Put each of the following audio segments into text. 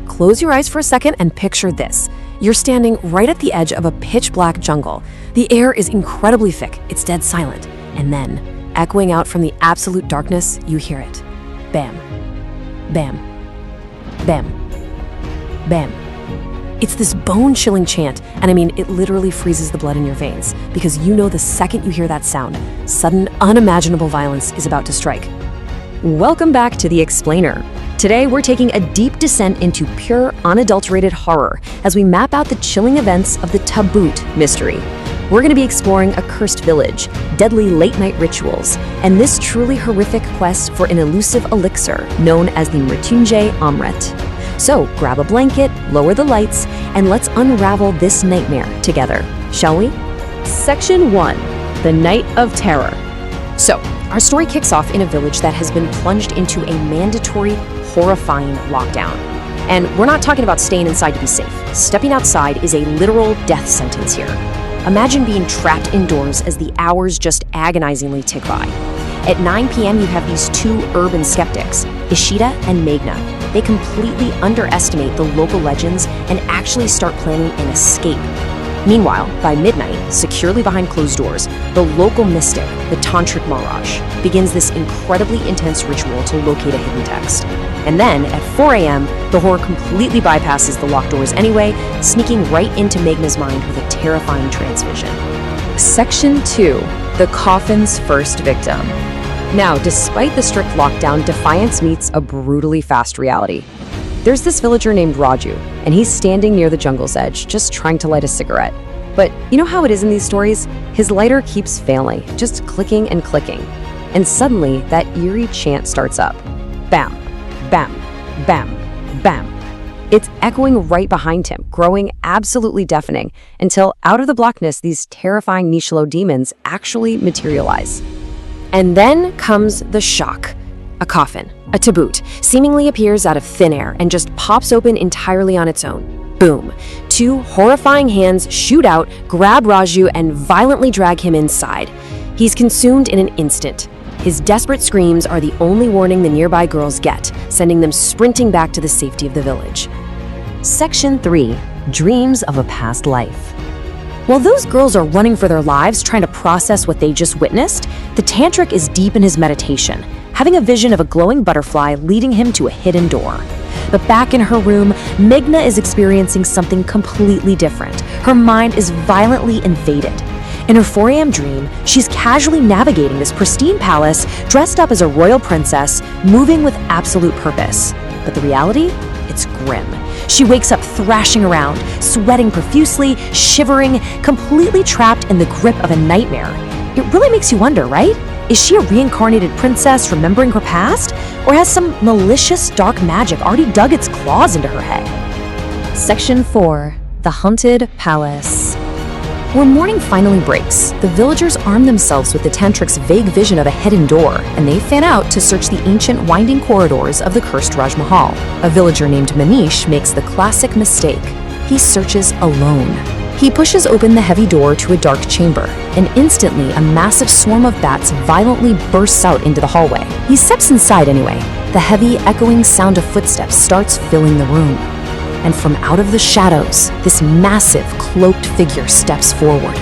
Close your eyes for a second and picture this. You're standing right at the edge of a pitch-black jungle. The air is incredibly thick, it's dead silent. And then, echoing out from the absolute darkness, you hear it. Bam. Bam. Bam. Bam. It's this bone-chilling chant, and I mean, it literally freezes the blood in your veins, because you know the second you hear that sound, sudden, unimaginable violence is about to strike. Welcome back to The Explainer. Today, we're taking a deep descent into pure, unadulterated horror as we map out the chilling events of the Taboot Mystery. We're going to be exploring a cursed village, deadly late-night rituals, and this truly horrific quest for an elusive elixir known as the Mrityunjay Amrit. So, grab a blanket, lower the lights, and let's unravel this nightmare together, shall we? Section 1. The Night of Terror. So, our story kicks off in a village that has been plunged into a mandatory, horrifying lockdown. And we're not talking about staying inside to be safe. Stepping outside is a literal death sentence here. Imagine being trapped indoors as the hours just agonizingly tick by. At 9 p.m., you have these two urban skeptics, Ishita and Meghna. They completely underestimate the local legends and actually start planning an escape. Meanwhile, by midnight, securely behind closed doors, the local mystic, the Tantric Maharaj, begins this incredibly intense ritual to locate a hidden text. And then, at 4 a.m., the horror completely bypasses the locked doors anyway, sneaking right into Meghna's mind with a terrifying transvision. Section 2. The Coffin's First Victim. Now, despite the strict lockdown, Defiance meets a brutally fast reality. There's this villager named Raju, and he's standing near the jungle's edge, just trying to light a cigarette. But you know how it is in these stories? His lighter keeps failing, just clicking and clicking. And suddenly, that eerie chant starts up. Bam, bam, bam, bam. It's echoing right behind him, growing absolutely deafening, until out of the blackness, these terrifying Nishlo demons actually materialize. And then comes the shock. A coffin, a taboot, seemingly appears out of thin air and just pops open entirely on its own. Boom. Two horrifying hands shoot out, grab Raju, and violently drag him inside. He's consumed in an instant. His desperate screams are the only warning the nearby girls get, sending them sprinting back to the safety of the village. Section 3. Dreams of a Past Life. While those girls are running for their lives, trying to process what they just witnessed, the tantric is deep in his meditation, having a vision of a glowing butterfly leading him to a hidden door. But back in her room, Meghna is experiencing something completely different. Her mind is violently invaded. In her 4 a.m. dream, she's casually navigating this pristine palace, dressed up as a royal princess, moving with absolute purpose. But the reality? It's grim. She wakes up thrashing around, sweating profusely, shivering, completely trapped in the grip of a nightmare. It really makes you wonder, right? Is she a reincarnated princess remembering her past? Or has some malicious dark magic already dug its claws into her head? Section 4. The Haunted Palace. When morning finally breaks, the villagers arm themselves with the tantric's vague vision of a hidden door, and they fan out to search the ancient winding corridors of the cursed Raj Mahal. A villager named Manish makes the classic mistake. He searches alone. He pushes open the heavy door to a dark chamber, and instantly a massive swarm of bats violently bursts out into the hallway. He steps inside anyway. The heavy, echoing sound of footsteps starts filling the room. And from out of the shadows, this massive, cloaked figure steps forward.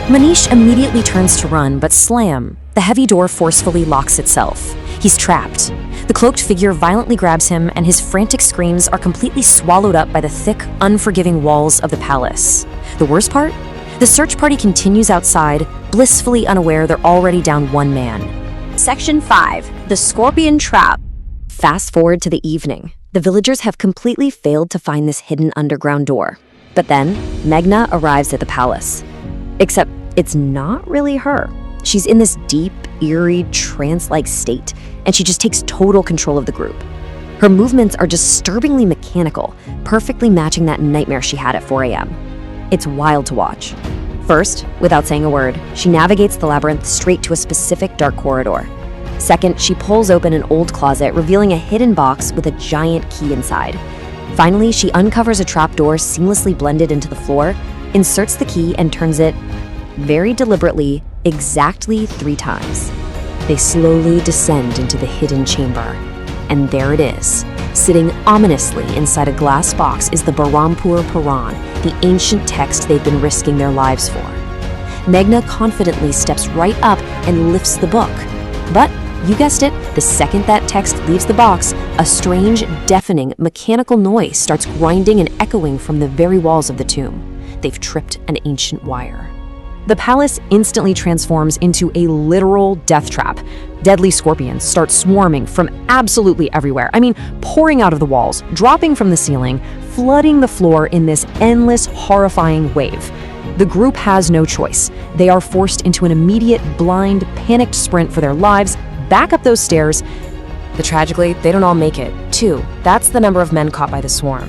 Manish immediately turns to run, but slam. The heavy door forcefully locks itself. He's trapped. The cloaked figure violently grabs him, and his frantic screams are completely swallowed up by the thick, unforgiving walls of the palace. The worst part? The search party continues outside, blissfully unaware they're already down one man. Section 5. The Scorpion Trap. Fast forward to the evening. The villagers have completely failed to find this hidden underground door. But then, Meghna arrives at the palace. Except, it's not really her. She's in this deep, eerie, trance-like state, and she just takes total control of the group. Her movements are disturbingly mechanical, perfectly matching that nightmare she had at 4 a.m. It's wild to watch. First, without saying a word, she navigates the labyrinth straight to a specific dark corridor. Second, she pulls open an old closet, revealing a hidden box with a giant key inside. Finally, she uncovers a trapdoor seamlessly blended into the floor, inserts the key, and turns it, very deliberately, exactly 3 times. They slowly descend into the hidden chamber. And there it is, Sitting ominously inside a glass box is the Barampur Puran, the ancient text they've been risking their lives for. Meghna confidently steps right up and lifts the book. But, you guessed it, the second that text leaves the box, a strange, deafening, mechanical noise starts grinding and echoing from the very walls of the tomb. They've tripped an ancient wire. The palace instantly transforms into a literal death trap. Deadly scorpions start swarming from absolutely everywhere. I mean, pouring out of the walls, dropping from the ceiling, flooding the floor in this endless, horrifying wave. The group has no choice. They are forced into an immediate, blind, panicked sprint for their lives, back up those stairs. But tragically, they don't all make it. 2. That's the number of men caught by the swarm.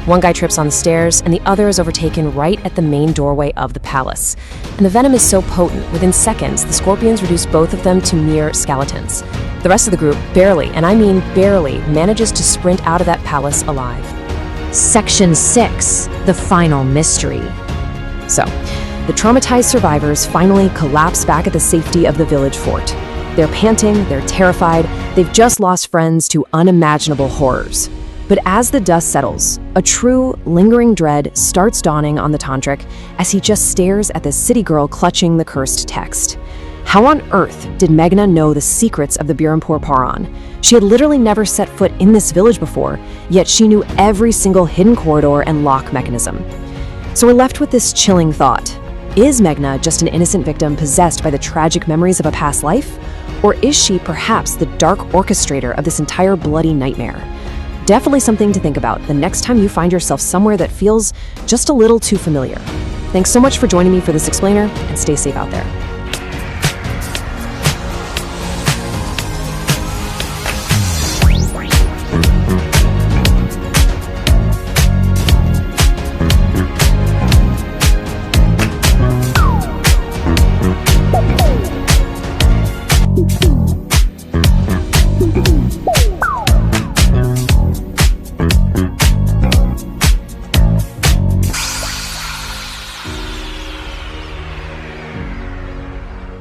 One guy trips on the stairs, and the other is overtaken right at the main doorway of the palace. And the venom is so potent, within seconds, the scorpions reduce both of them to mere skeletons. The rest of the group barely, and I mean barely, manages to sprint out of that palace alive. Section 6. The Final Mystery. So, the traumatized survivors finally collapse back at the safety of the village fort. They're panting, they're terrified, they've just lost friends to unimaginable horrors. But as the dust settles, a true, lingering dread starts dawning on the tantric as he just stares at the city girl clutching the cursed text. How on earth did Meghna know the secrets of the Birampur Paran? She had literally never set foot in this village before, yet she knew every single hidden corridor and lock mechanism. So we're left with this chilling thought. Is Meghna just an innocent victim possessed by the tragic memories of a past life? Or is she perhaps the dark orchestrator of this entire bloody nightmare? Definitely something to think about the next time you find yourself somewhere that feels just a little too familiar. Thanks so much for joining me for this explainer, and stay safe out there.